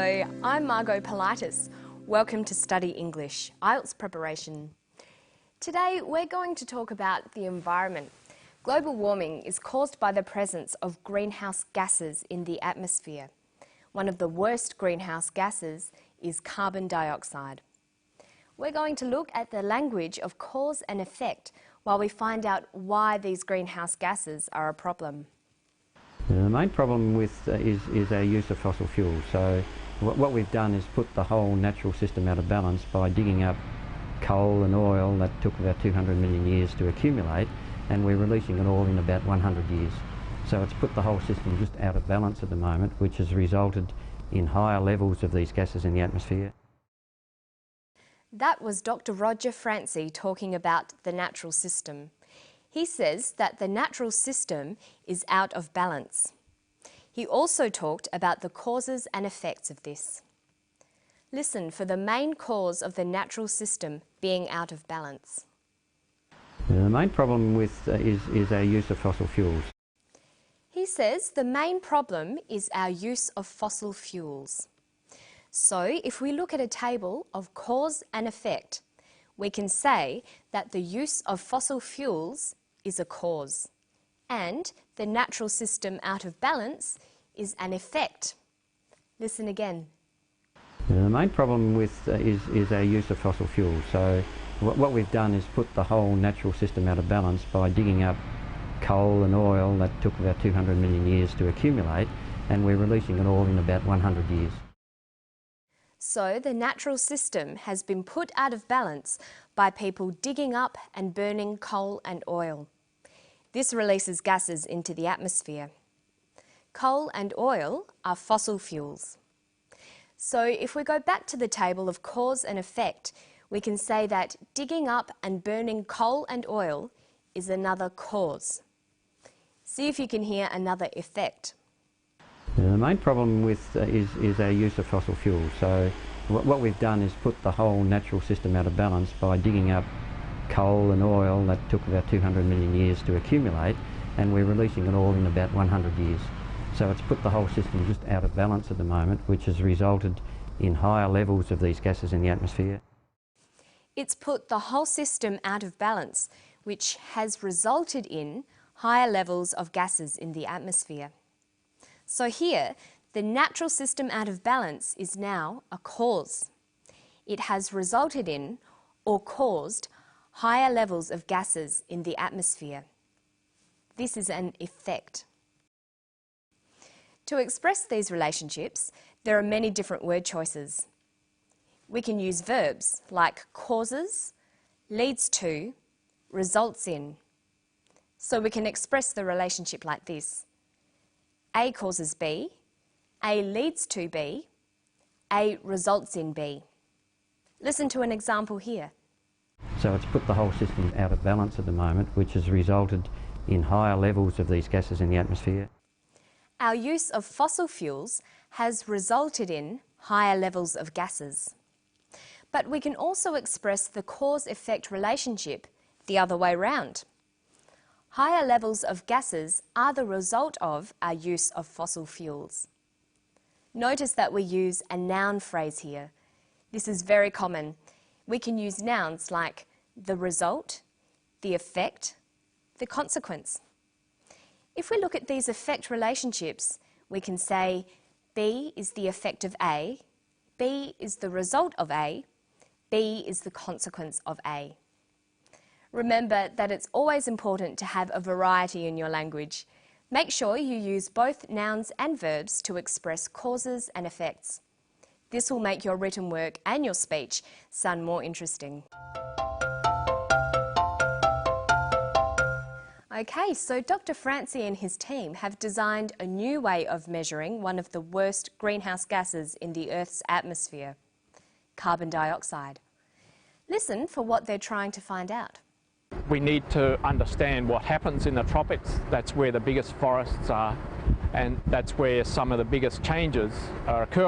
Hello, I'm Margot Politis. Welcome to Study English, IELTS preparation. Today we're going to talk about the environment. Global warming is caused by the presence of greenhouse gases in the atmosphere. One of the worst greenhouse gases is carbon dioxide. We're going to look at the language of cause and effect while we find out why these greenhouse gases are a problem. The main problem is our use of fossil fuels. So what we've done is put the whole natural system out of balance by digging up coal and oil that took about 200 million years to accumulate, and we're releasing it all in about 100 years. So it's put the whole system just out of balance at the moment, which has resulted in higher levels of these gases in the atmosphere. That was Dr. Roger Francie talking about the natural system. He says that the natural system is out of balance. He also talked about the causes and effects of this. Listen for the main cause of the natural system being out of balance. The main problem is our use of fossil fuels. He says the main problem is our use of fossil fuels. So if we look at a table of cause and effect, we can say that the use of fossil fuels is a cause, and the natural system out of balance is an effect. Listen again. The main problem is our use of fossil fuels. So what we've done is put the whole natural system out of balance by digging up coal and oil that took about 200 million years to accumulate, and we're releasing it all in about 100 years. So the natural system has been put out of balance by people digging up and burning coal and oil. This releases gases into the atmosphere. Coal and oil are fossil fuels. So if we go back to the table of cause and effect, we can say that digging up and burning coal and oil is another cause. See if you can hear another effect. The main problem is our use of fossil fuels. So what we've done is put the whole natural system out of balance by digging up coal and oil that took about 200 million years to accumulate, and we're releasing it all in about 100 years. So it's put the whole system just out of balance at the moment, which has resulted in higher levels of these gases in the atmosphere. It's put the whole system out of balance, which has resulted in higher levels of gases in the atmosphere. So here, the natural system out of balance is now a cause. It has resulted in, or caused, higher levels of gases in the atmosphere. This is an effect. To express these relationships, there are many different word choices. We can use verbs like causes, leads to, results in. So we can express the relationship like this. A causes B, A leads to B, A results in B. Listen to an example here. So it's put the whole system out of balance at the moment, which has resulted in higher levels of these gases in the atmosphere. Our use of fossil fuels has resulted in higher levels of gases. But we can also express the cause-effect relationship the other way round. Higher levels of gases are the result of our use of fossil fuels. Notice that we use a noun phrase here. This is very common. We can use nouns like the result, the effect, the consequence. If we look at these effect relationships, we can say B is the effect of A, B is the result of A, B is the consequence of A. Remember that it's always important to have a variety in your language. Make sure you use both nouns and verbs to express causes and effects. This will make your written work and your speech sound more interesting. Okay, so Dr. Francie and his team have designed a new way of measuring one of the worst greenhouse gases in the Earth's atmosphere, carbon dioxide. Listen for what they're trying to find out. We need to understand what happens in the tropics. That's where the biggest forests are, and that's where some of the biggest changes are occurring.